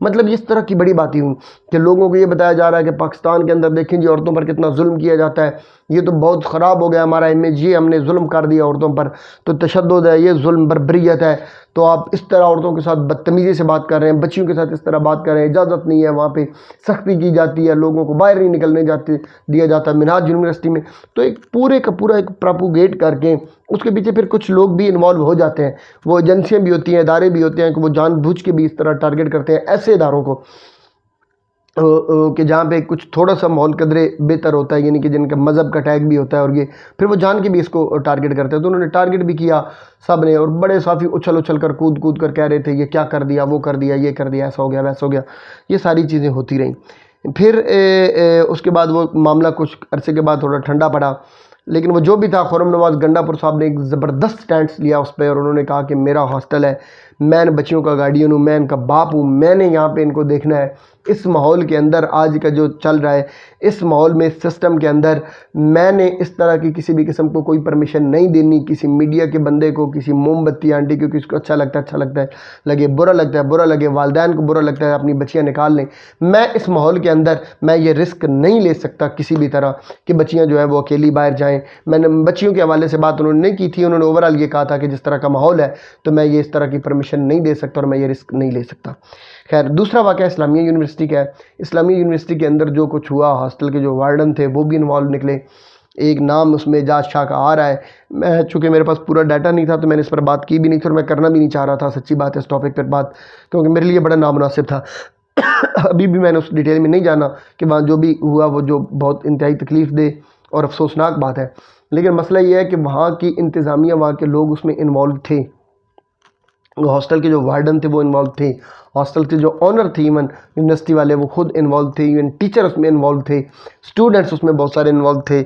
مطلب یہ اس طرح کی بڑی باتیں ہوں کہ لوگوں کو یہ بتایا جا رہا ہے کہ پاکستان کے اندر دیکھیں جی عورتوں پر کتنا ظلم کیا جاتا ہے، یہ تو بہت خراب ہو گیا ہمارا امیج، یہ ہم نے ظلم کر دیا عورتوں پر، تو تشدد ہے، یہ ظلم بربریت ہے، تو آپ اس طرح عورتوں کے ساتھ بدتمیزی سے بات کر رہے ہیں، بچیوں کے ساتھ اس طرح بات کر رہے ہیں، اجازت نہیں ہے، وہاں پہ سختی کی جاتی ہے، لوگوں کو باہر نہیں نکلنے دیا جاتا منہاج یونیورسٹی میں۔ تو ایک پورے کا پورا ایک پراپوگیٹ کر کے اس کے پیچھے پھر کچھ لوگ بھی انوالو ہو جاتے ہیں، وہ ایجنسیاں بھی ہوتی ہیں، ادارے بھی ہوتے ہیں کہ وہ جان بوجھ کے بھی اس طرح ٹارگٹ کرتے ہیں ایسے اداروں کو کہ جہاں پہ کچھ تھوڑا سا ماحول قدرے بہتر ہوتا ہے، یعنی کہ جن کا مذہب کا ٹیگ بھی ہوتا ہے، اور یہ پھر وہ جان کے بھی اس کو ٹارگٹ کرتے ہیں۔ تو انہوں نے ٹارگٹ بھی کیا سب نے، اور بڑے صافی اچھل کر کود کر کہہ رہے تھے یہ کیا کر دیا، وہ کر دیا، یہ کر دیا، ایسا ہو گیا، ویسا ہو گیا، یہ ساری چیزیں ہوتی رہیں۔ پھر اس کے بعد وہ معاملہ کچھ عرصے کے بعد تھوڑا ٹھنڈا پڑا، لیکن وہ جو بھی تھا، خرم نواز گنڈا پور صاحب نے ایک زبردست سٹینڈ لیا اس پہ، اور انہوں نے کہا کہ میرا ہاسٹل ہے، میں ان بچیوں کا گارڈین ہوں، میں ان کا باپ ہوں، میں نے یہاں پہ ان کو دیکھنا ہے۔ اس ماحول کے اندر آج کا جو چل رہا ہے، اس ماحول میں، اس سسٹم کے اندر میں نے اس طرح کی کسی بھی قسم کو کوئی پرمیشن نہیں دینی، کسی میڈیا کے بندے کو، کسی موم بتی آنٹی کو، کسی کو اچھا لگتا ہے لگے، برا لگتا ہے برا لگے، والدین کو برا لگتا ہے اپنی بچیاں نکال لیں، میں اس ماحول کے اندر میں یہ رسک نہیں لے سکتا کسی بھی طرح کہ بچیاں جو ہیں وہ اکیلی باہر جائیں۔ میں نے بچیوں کے حوالے سے بات انہوں نے نہیں کی تھی، انہوں نے اوورال یہ کہا تھا کہ جس طرح کا ماحول ہے تو میں یہ اس طرح کی پرمیشن نہیں دے سکتا اور میں یہ رسک نہیں لے سکتا۔ خیر، دوسرا واقعہ اسلامیہ یونیورسٹی کا ہے۔ اسلامیہ یونیورسٹی کے اندر جو کچھ ہوا، ہاسٹل کے جو وارڈن تھے وہ بھی انوالو نکلے۔ ایک نام اس میں اعجاز شاہ کا آ رہا ہے، میں چونکہ میرے پاس پورا ڈیٹا نہیں تھا تو میں نے اس پر بات کی بھی نہیں تھی، اور میں کرنا بھی نہیں چاہ رہا تھا، سچی بات ہے، اس ٹاپک پر بات، کیونکہ میرے لیے بڑا نامناسب تھا۔ ابھی بھی میں نے اس ڈیٹیل میں نہیں جانا کہ وہاں جو بھی ہوا وہ جو بہت انتہائی تکلیف دہ اور افسوسناک بات ہے، لیکن مسئلہ یہ ہے کہ وہاں کی انتظامیہ، وہاں کے لوگ اس میں انوالو تھے، ہاسٹل کے جو وارڈن تھے وہ انوالو تھے، ہاسٹل کے جو آنر تھے ایون یونیورسٹی والے وہ خود انوالو تھے، ایون ٹیچر اس میں انوالو تھے، اسٹوڈنٹس اس میں بہت سارے انوالو تھے،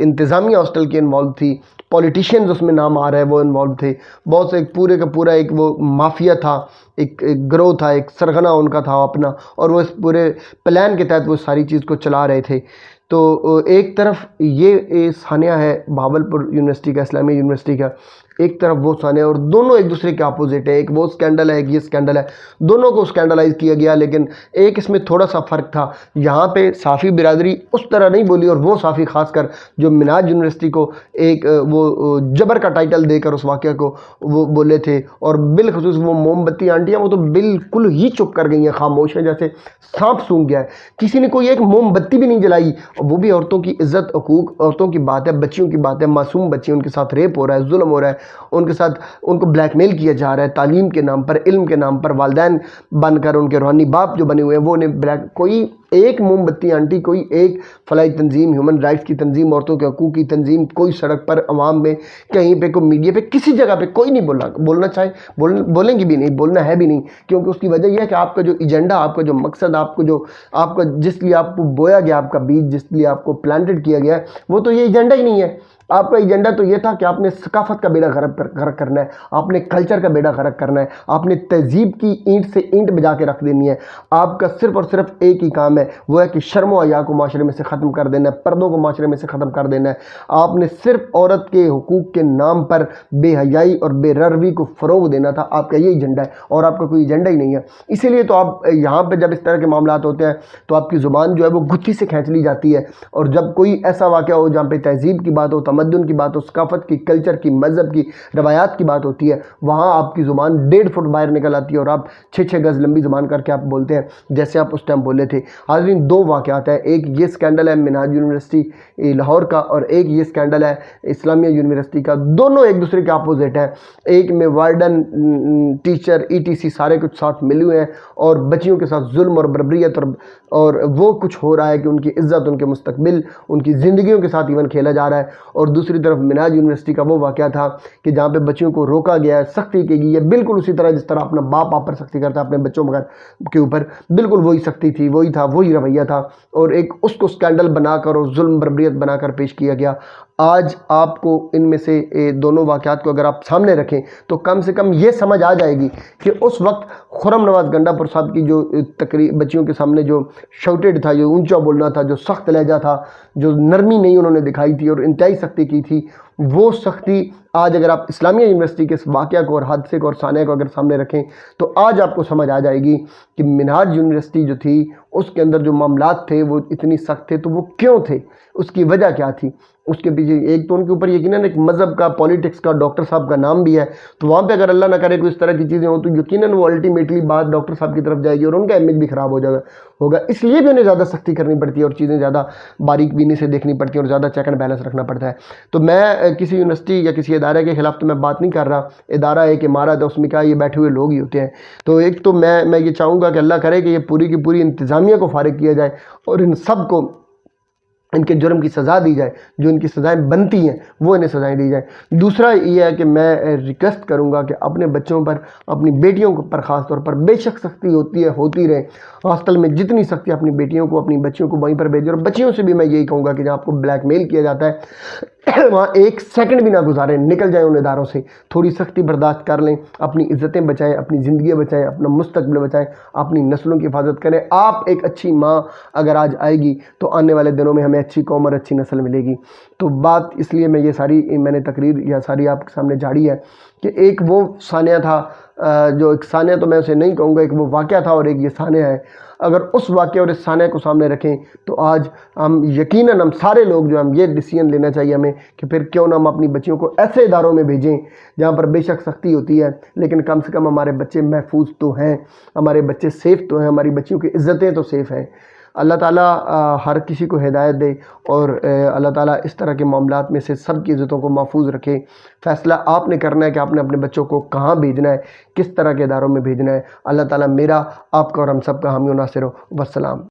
انتظامیہ ہاسٹل کے انوالو تھی، پولیٹیشینز اس میں نام آ رہا ہے وہ انوالو تھے، بہت سے ایک پورے کا پورا ایک وہ مافیا تھا، ایک گروہ تھا، ایک سرغنہ ان کا تھا اپنا، اور وہ اس پورے پلان کے تحت وہ ساری چیز کو چلا رہے تھے۔ تو ایک طرف یہ ثانیہ ہے بہاولپور یونیورسٹی کا، اسلامیہ یونیورسٹی کا، ایک طرف وہ ثانیہ، اور دونوں ایک دوسرے کے اپوزٹ ہے، ایک وہ سکینڈل ہے، ایک یہ سکینڈل ہے، دونوں کو سکینڈلائز کیا گیا، لیکن ایک اس میں تھوڑا سا فرق تھا، یہاں پہ صافی برادری اس طرح نہیں بولی، اور وہ صافی خاص کر جو منہاج یونیورسٹی کو ایک وہ جبر کا ٹائٹل دے کر اس واقعہ کو وہ بولے تھے، اور بالخصوص وہ موم بتی آنٹیاں وہ تو بالکل ہی چپ کر گئی ہیں، خاموش ہیں، جیسے سانپ سونگ گیا ہے، کسی نے کوئی ایک موم بتی بھی نہیں جلائی، وہ بھی عورتوں کی عزت، حقوق، عورتوں کی بات ہے، بچیوں کی بات ہے، معصوم بچی، ان کے ساتھ ریپ ہو رہا ہے، ظلم ہو رہا ہے، ان کے ساتھ ان کو بلیک میل کیا جا رہا ہے، تعلیم کے نام پر، علم کے نام پر، والدین بن کر ان کے روحانی باپ جو بنے ہوئے ہیں وہ انہیں بلیک، کوئی ایک موم بتی آنٹی، کوئی ایک فلاحی تنظیم، ہیومن رائٹس کی تنظیم، عورتوں کے حقوق کی تنظیم، کوئی سڑک پر، عوام میں، کہیں پہ، کوئی میڈیا پہ، کسی جگہ پہ کوئی نہیں بولنا چاہے، بولیں گی بھی نہیں، بولنا ہے بھی نہیں، کیونکہ اس کی وجہ یہ ہے کہ آپ کا جو ایجنڈا، آپ کا جو مقصد، آپ کا جس لیے آپ کو بویا گیا، آپ کا بیج جس لیے آپ کو پلانٹڈ کیا گیا ہے، وہ تو یہ ایجنڈا ہی نہیں ہے۔ آپ کا ایجنڈا تو یہ تھا کہ آپ نے ثقافت کا بیڑا غرق کرنا ہے، آپ نے کلچر کا بیڑا غرق کرنا ہے، آپ نے تہذیب کی اینٹ سے اینٹ بجا کے رکھ دینی ہے، آپ کا صرف اور صرف ایک ہی کام ہے، وہ ہے کہ شرم و حیا کو معاشرے میں سے ختم کر دینا ہے، پردوں کو معاشرے میں سے ختم کر دینا ہے، آپ نے صرف عورت کے حقوق کے نام پر بے حیائی اور بے روی کو فروغ دینا تھا، آپ کا یہ ایجنڈا ہے، اور آپ کا کوئی ایجنڈا ہی نہیں ہے۔ اسی لیے تو آپ یہاں پہ جب اس طرح کے معاملات ہوتے ہیں تو آپ کی زبان جو ہے وہ گتھی سے کھینچ لی جاتی ہے، اور جب کوئی ایسا واقعہ ہو جہاں پہ تہذیب کی بات ہو، تمدن کی بات ہو، ثقافت کی، کلچر کی، مذہب کی، روایات کی بات ہوتی ہے، وہاں آپ کی زبان 1.5 فٹ باہر نکل آتی ہے، اور آپ 6 گز لمبی زبان کر کے آپ بولتے ہیں جیسے آپ اس ٹائم بولے تھے۔ حاضرین، 2 واقعات ہیں، ایک یہ سکینڈل ہے منہاج یونیورسٹی لاہور کا، اور ایک یہ سکینڈل ہے اسلامیہ یونیورسٹی کا، دونوں ایک دوسرے کے اپوزٹ ہیں۔ ایک میں وارڈن، ٹیچر، ETC سارے کچھ ساتھ ملے ہوئے ہیں، اور بچیوں کے ساتھ ظلم اور بربریت اور وہ کچھ ہو رہا ہے کہ ان کی عزت، ان کے مستقبل، ان کی زندگیوں کے ساتھ ایون کھیلا جا رہا ہے، اور دوسری طرف منہاج یونیورسٹی کا وہ واقعہ تھا کہ جہاں پہ بچیوں کو روکا گیا ہے، سختی کی گئی ہے، بالکل اسی طرح جس طرح اپنا باپ آپ پر سختی کرتا ہے اپنے بچوں کے اوپر، بالکل وہی سختی تھی، وہی تھا، وہی رویہ تھا، اور ایک اس کو سکینڈل بنا کر اور ظلم بربریت بنا کر پیش کیا گیا۔ آج آپ کو ان میں سے دونوں واقعات کو اگر آپ سامنے رکھیں تو کم سے کم یہ سمجھ آ جائے گی کہ اس وقت خرم نواز گنڈا پور صاحب کی جو تقریر بچیوں کے سامنے جو شاؤٹیڈ تھا، جو اونچا بولنا تھا، جو سخت لہجہ تھا، جو نرمی نہیں انہوں نے دکھائی تھی اور انتہائی سختی کی تھی، وہ سختی آج اگر آپ اسلامیہ یونیورسٹی کے اس واقعہ کو اور حادثے کو اور سانحہ کو اگر سامنے رکھیں تو آج آپ کو سمجھ آ جائے گی کہ منہاج یونیورسٹی جو تھی اس کے اندر جو معاملات تھے وہ اتنی سخت تھے، تو وہ کیوں تھے، اس کی وجہ کیا تھی۔ اس کے پیچھے ایک تو ان کے اوپر یقیناً ایک مذہب کا، پولیٹکس کا، ڈاکٹر صاحب کا نام بھی ہے، تو وہاں پہ اگر اللہ نہ کرے کوئی اس طرح کی چیزیں ہوں تو یقیناً وہ الٹیمیٹلی بات ڈاکٹر صاحب کی طرف جائے گی اور ان کا امیج بھی خراب ہوگا۔ اس لیے بھی انہیں زیادہ سختی کرنی پڑتی ہے اور چیزیں زیادہ باریک بینی سے دیکھنی پڑتی ہیں اور زیادہ چیک اینڈ بیلنس رکھنا پڑتا ہے۔ تو میں کسی یونیورسٹی یا کسی ادارے کے خلاف تو میں بات نہیں کر رہا، ادارہ ایک عمارت ہے، اس میں کیا یہ بیٹھے ہوئے لوگ ہی ہوتے ہیں۔ تو ایک تو میں یہ چاہوں گا کہ اللہ کرے کہ یہ پوری کی پوری انتظامیہ کو فارغ کیا جائے اور ان سب کو ان کے جرم کی سزا دی جائے، جو ان کی سزائیں بنتی ہیں وہ انہیں سزائیں دی جائیں۔ دوسرا یہ ہے کہ میں ریکویسٹ کروں گا کہ اپنے بچوں پر، اپنی بیٹیوں پر خاص طور پر بے شک سختی ہوتی ہے، ہوتی رہے۔ ہاسٹل میں جتنی سختی اپنی بیٹیوں کو، اپنی بچیوں کو وہیں پر بھیجیں، اور بچیوں سے بھی میں یہی کہوں گا کہ جہاں آپ کو بلیک میل کیا جاتا ہے وہاں ایک سیکنڈ بھی نہ گزاریں، نکل جائیں ان اداروں سے، تھوڑی سختی برداشت کر لیں، اپنی عزتیں بچائیں، اپنی زندگیاں بچائیں، اپنا مستقبل بچائیں، اپنی نسلوں کی حفاظت کریں۔ آپ ایک اچھی ماں اگر آج آئے گی تو آنے والے دنوں میں ہمیں اچھی قوم اور اچھی نسل ملے گی۔ تو بات اس لیے میں نے تقریر یا ساری آپ کے سامنے جھاڑی ہے کہ ایک وہ سانحہ تھا، جو ایک سانحہ تو میں اسے نہیں کہوں گا، ایک وہ واقعہ تھا اور ایک یہ سانحہ ہے۔ اگر اس واقعہ اور اس سانحہ کو سامنے رکھیں تو آج ہم یقیناً، ہم سارے لوگ جو ہم یہ ڈیسیژن لینا چاہیے ہمیں کہ پھر کیوں نہ ہم اپنی بچیوں کو ایسے اداروں میں بھیجیں جہاں پر بے شک سختی ہوتی ہے لیکن کم سے کم ہمارے بچے محفوظ تو ہیں، ہمارے بچے سیف تو ہیں، ہماری بچیوں کی عزتیں تو سیف ہیں۔ اللہ تعالیٰ ہر کسی کو ہدایت دے اور اللہ تعالیٰ اس طرح کے معاملات میں سے سب کی عزتوں کو محفوظ رکھے۔ فیصلہ آپ نے کرنا ہے کہ آپ نے اپنے بچوں کو کہاں بھیجنا ہے، کس طرح کے اداروں میں بھیجنا ہے۔ اللہ تعالیٰ میرا، آپ کا اور ہم سب کا حامی و ناصر ہو۔ والسلام۔